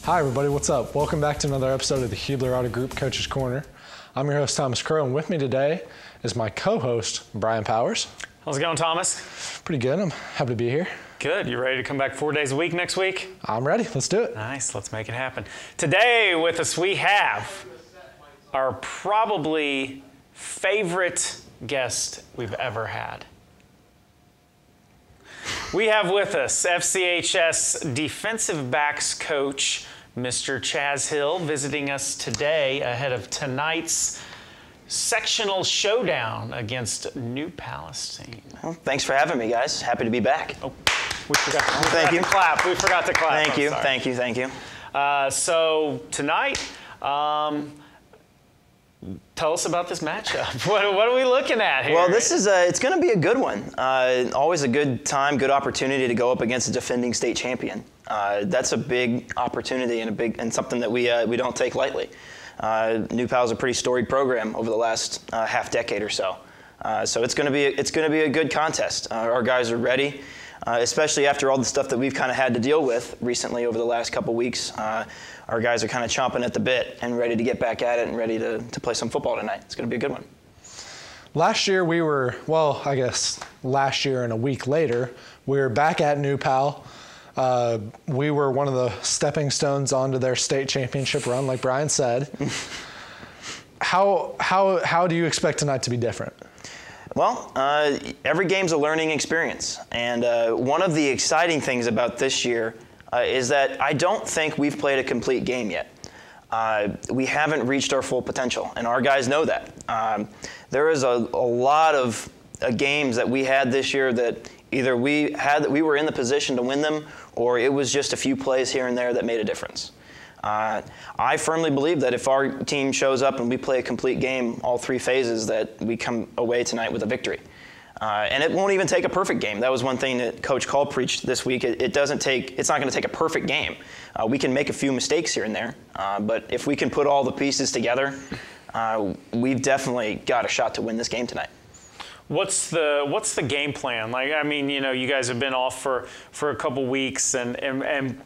Hi everybody, what's up? Welcome back to another episode of the Hubler Auto Group Coach's Corner. I'm your host, Thomas Crow, and with me today is my co-host, Brian Powers. How's it going, Thomas? Pretty good. I'm happy to be here. Good. You ready to come back 4 days a week next week? I'm ready. Let's do it. Nice. Let's make it happen. Today with us we have our probably favorite guest we've ever had. We have with us FCHS defensive backs coach, Mr. Chaz Hill, visiting us today ahead of tonight's sectional showdown against New Palestine. Well, thanks for having me, guys. Happy to be back. Oh, we forgot to clap. We forgot to clap. Thank you. So tonight, tell us about this matchup. What are we looking at here? Well, this is it's going to be a good one. Always a good time, good opportunity to go up against a defending state champion. That's a big opportunity and something that we don't take lightly. New Pal's a pretty storied program over the last half decade or so. So it's going to be a good contest. Our guys are ready, especially after all the stuff that we've kind of had to deal with recently over the last couple weeks. Our guys are kind of chomping at the bit and ready to get back at it and ready to play some football tonight. It's going to be a good one. Last year last year and a week later, we were back at New Pal. We were one of the stepping stones onto their state championship run, like Brian said. How do you expect tonight to be different? Well, every game's a learning experience. And one of the exciting things about this year is that I don't think we've played a complete game yet. We haven't reached our full potential, and our guys know that. There is a lot of games that we had this year that either we were in the position to win them, or it was just a few plays here and there that made a difference. I firmly believe that if our team shows up and we play a complete game, all three phases, that we come away tonight with a victory. And it won't even take a perfect game. That was one thing that Coach Call preached this week. It's not going to take a perfect game. We can make a few mistakes here and there, but if we can put all the pieces together, we've definitely got a shot to win this game tonight. What's the game plan? Like, I mean, you guys have been off for a couple weeks, and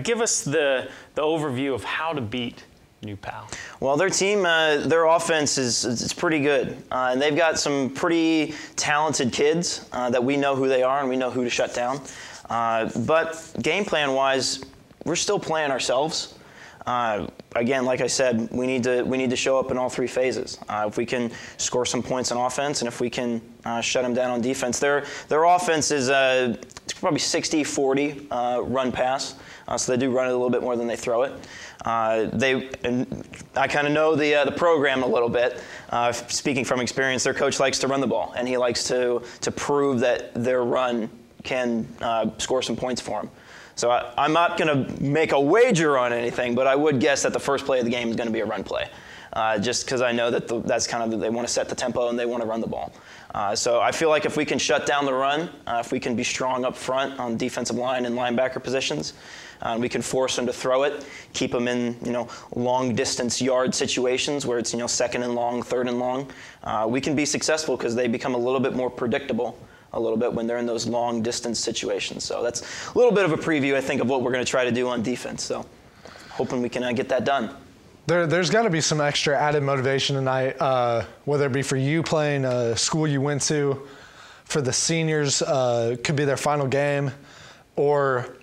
give us the overview of how to beat New Pal. Well, their team, their offense is pretty good, and they've got some pretty talented kids that we know who they are and we know who to shut down. But game plan-wise, we're still playing ourselves. Again, like I said, we need to show up in all three phases. If we can score some points on offense, and if we can shut them down on defense, their offense is probably 60-40 run pass. So they do run it a little bit more than they throw it. I kind of know the program a little bit. Speaking from experience, their coach likes to run the ball, and he likes to prove that their run can score some points for him. So I'm not going to make a wager on anything, but I would guess that the first play of the game is going to be a run play, just because I know that that's kind of they want to set the tempo and they want to run the ball. So I feel like if we can shut down the run, if we can be strong up front on defensive line and linebacker positions, we can force them to throw it, keep them in long distance yard situations where it's second and long, third and long. We can be successful because they become a little bit more predictable a little bit when they're in those long distance situations. So that's a little bit of a preview, I think, of what we're going to try to do on defense. So hoping we can get that done. There's got to be some extra added motivation tonight, whether it be for you playing a school you went to, for the seniors, could be their final game, or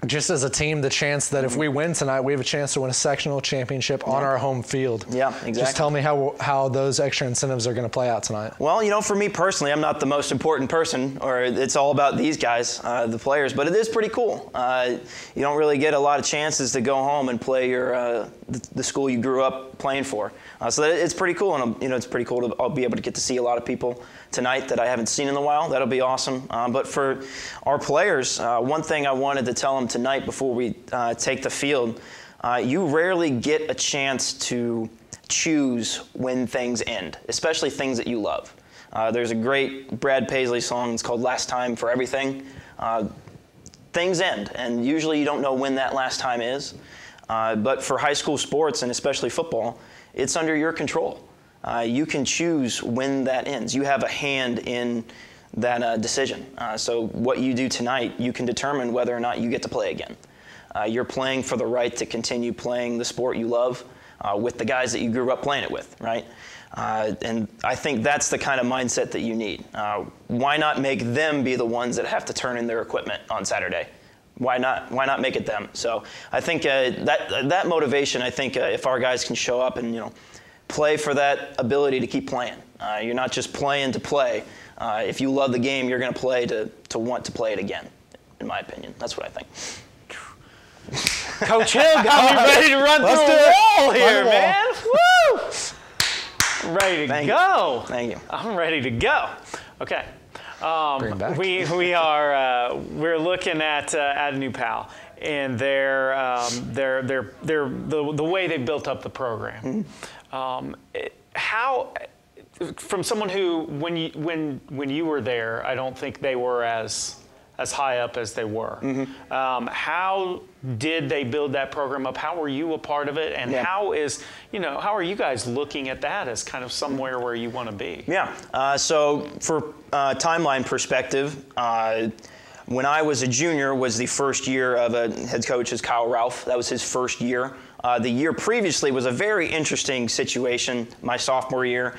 just as a team, the chance that if we win tonight, we have a chance to win a sectional championship on our home field. Yeah, exactly. Just tell me how those extra incentives are going to play out tonight. Well, for me personally, I'm not the most important person, or it's all about these guys, the players, but it is pretty cool. You don't really get a lot of chances to go home and play the school you grew up playing for. So it's pretty cool, and it's pretty cool to I'll be able to get to see a lot of people tonight that I haven't seen in a while. That'll be awesome. But for our players, one thing I wanted to tell them tonight before we take the field, you rarely get a chance to choose when things end, especially things that you love. There's a great Brad Paisley song. It's called Last Time for Everything. Things end, and usually you don't know when that last time is. But for high school sports, and especially football, it's under your control. You can choose when that ends. You have a hand in that decision. So what you do tonight, you can determine whether or not you get to play again. You're playing for the right to continue playing the sport you love with the guys that you grew up playing it with, right? And I think that's the kind of mindset that you need. Why not make them be the ones that have to turn in their equipment on Saturday? Why not? Why not make it them? So I think that motivation. I think if our guys can show up and play for that ability to keep playing. You're not just playing to play. If you love the game, you're going to play to want to play it again. In my opinion, that's what I think. Coach Hill got me ready to run through the wall here, man. Woo! Ready to go. Thank you. I'm ready to go. Okay. We're looking at New Pal and the way they built up the program. How, from someone who when you were there, I don't think they were as high up as they were. How did they build that program up? How were you a part of it? And how are you guys looking at that as kind of somewhere where you want to be? Yeah. So for timeline perspective, when I was a junior was the first year of a head coach as Kyle Ralph. That was his first year. The year previously was a very interesting situation. My sophomore year,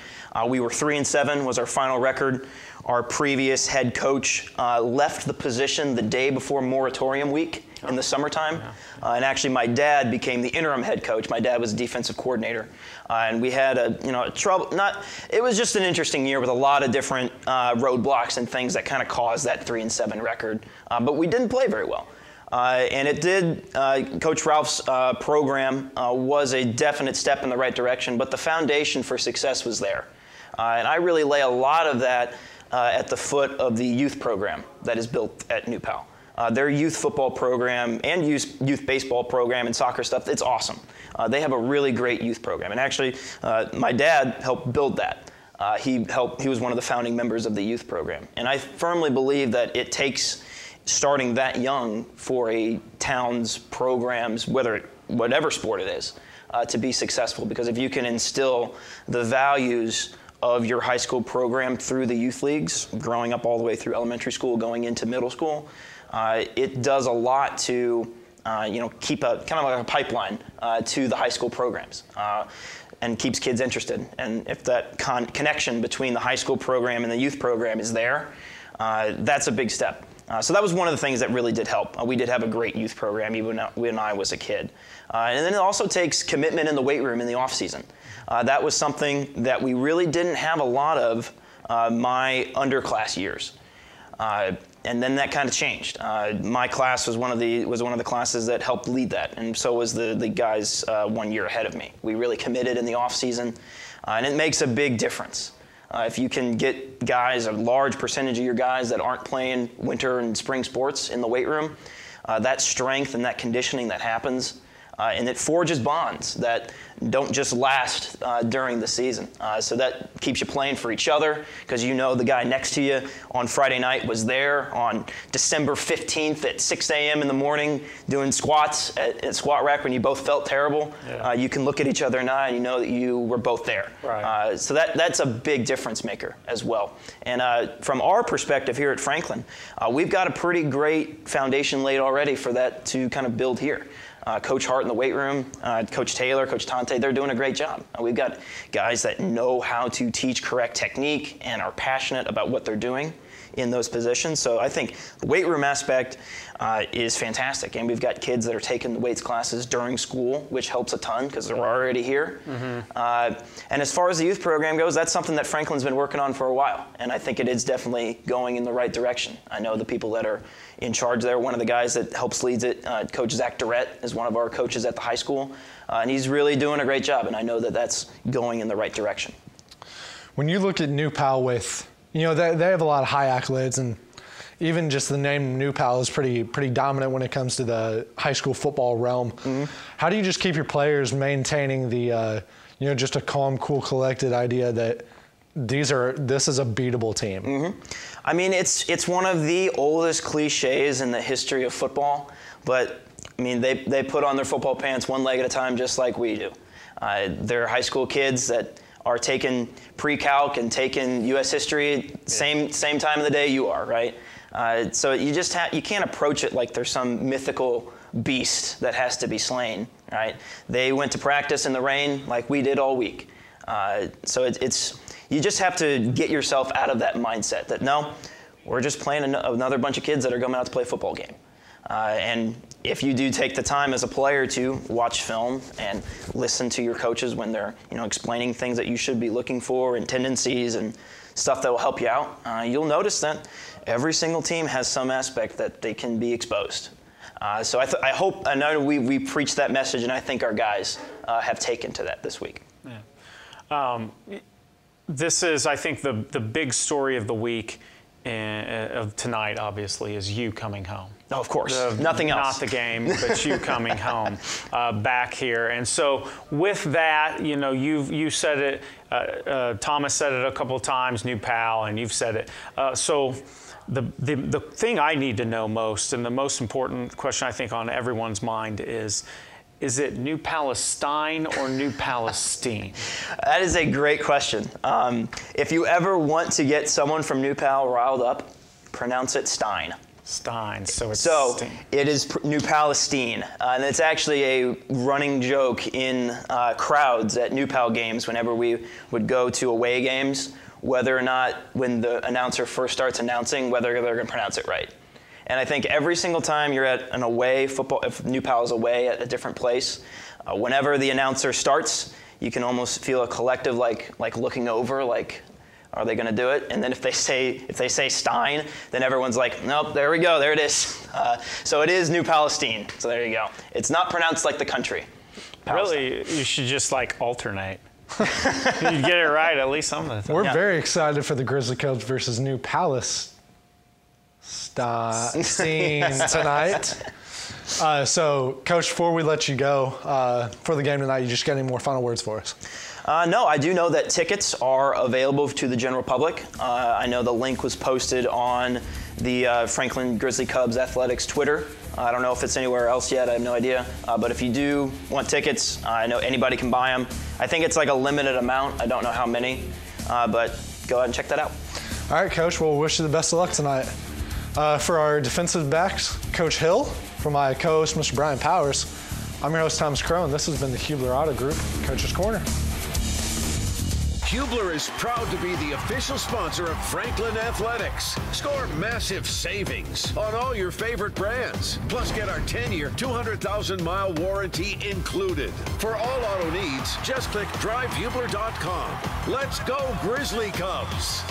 we were 3-7 was our final record. Our previous head coach left the position the day before moratorium week in the summertime. And actually my dad became the interim head coach. My dad was a defensive coordinator. And we had it was just an interesting year with a lot of different roadblocks and things that kind of caused that 3-7 record. But we didn't play very well. And it did, Coach Ralph's program was a definite step in the right direction, but the foundation for success was there. And I really lay a lot of that at the foot of the youth program that is built at New Pal. Their youth football program and youth baseball program and soccer stuff, it's awesome. They have a really great youth program. And actually, my dad helped build that. He was one of the founding members of the youth program. And I firmly believe that it takes starting that young for a town's programs, whatever sport it is, to be successful. Because if you can instill the values of your high school program through the youth leagues, growing up all the way through elementary school, going into middle school, it does a lot to keep a kind of like a pipeline to the high school programs. And keeps kids interested. And if that connection between the high school program and the youth program is there, that's a big step. So that was one of the things that really did help. We did have a great youth program even when I was a kid. And then it also takes commitment in the weight room in the off season. That was something that we really didn't have a lot of my underclass years. And then that kind of changed. My class was one of the classes that helped lead that, and so was the guys 1 year ahead of me. We really committed in the off season, and it makes a big difference. If you can get guys, a large percentage of your guys that aren't playing winter and spring sports in the weight room, that strength and that conditioning that happens, and it forges bonds that don't just last during the season. So that keeps you playing for each other because you know the guy next to you on Friday night was there on December 15th at 6 a.m. in the morning doing squats at squat rack when you both felt terrible. Yeah. You can look at each other in the eye and you know that you were both there. Right. So that's a big difference maker as well. And from our perspective here at Franklin, we've got a pretty great foundation laid already for that to kind of build here. Coach Hart in the weight room, Coach Taylor, Coach Tante, they're doing a great job. We've got guys that know how to teach correct technique and are passionate about what they're doing in those positions. So I think the weight room aspect is fantastic. And we've got kids that are taking the weights classes during school, which helps a ton because they're already here. Mm-hmm. And as far as the youth program goes, that's something that Franklin's been working on for a while. And I think it is definitely going in the right direction. I know the people that are in charge there. One of the guys that helps leads it, Coach Zach Durrett, is one of our coaches at the high school. And he's really doing a great job. And I know that that's going in the right direction. When you look at New Pal with, they have a lot of high accolades, and even just the name New Pal is pretty dominant when it comes to the high school football realm. Mm-hmm. How do you just keep your players maintaining the, just a calm, cool, collected idea that this is a beatable team? Mm-hmm. I mean, it's one of the oldest cliches in the history of football, but I mean, they put on their football pants one leg at a time, just like we do. They're high school kids that are taking pre-calc and taking U.S. history same time of the day you are, right? So you can't approach it like there's some mythical beast that has to be slain, right? They went to practice in the rain like we did all week. So you just have to get yourself out of that mindset that, no, we're just playing another bunch of kids that are going out to play a football game. And if you do take the time as a player to watch film and listen to your coaches when they're explaining things that you should be looking for and tendencies and stuff that will help you out, you'll notice that every single team has some aspect that they can be exposed. So I know we preach that message, and I think our guys have taken to that this week. Yeah. This is, I think, the big story of the week of tonight, obviously, is you coming home. Oh, of course. Nothing else. Not the game, but you coming home back here. And so with that, you said it, Thomas said it a couple of times, new pal, and you've said it. So the thing I need to know most, and the most important question I think on everyone's mind is it New Palestine or New Palestine? That is a great question. If you ever want to get someone from New Pal riled up, pronounce it Stein. Stein, so it is New Palestine, and it's actually a running joke in crowds at New Pal games whenever we would go to away games, whether or not when the announcer first starts announcing, whether they're going to pronounce it right. And I think every single time you're at an away football, if New Pal is away at a different place, whenever the announcer starts, you can almost feel a collective like looking over, like, are they going to do it? And then if they say Stein, then everyone's like, nope, there we go, there it is. So it is New Palestine. So there you go. It's not pronounced like the country. Palestine. Really, you should just alternate. You get it right at least some of the time. We're very excited for the Grizzly Cubs versus New Palestine tonight. So, Coach, before we let you go for the game tonight, you just got any more final words for us? No, I do know that tickets are available to the general public. I know the link was posted on the Franklin Grizzly Cubs Athletics Twitter. I don't know if it's anywhere else yet. I have no idea. But if you do want tickets, I know anybody can buy them. I think it's like a limited amount. I don't know how many, but go ahead and check that out. All right, Coach. Well, wish you the best of luck tonight. For our defensive backs, Coach Hill, for my co-host, Mr. Brian Powers, I'm your host, Thomas Crow, and this has been the Hubler Auto Group Coach's Corner. Hubler is proud to be the official sponsor of Franklin Athletics. Score massive savings on all your favorite brands. Plus, get our 10-year, 200,000-mile warranty included. For all auto needs, just click drivehubler.com. Let's go Grizzly Cubs!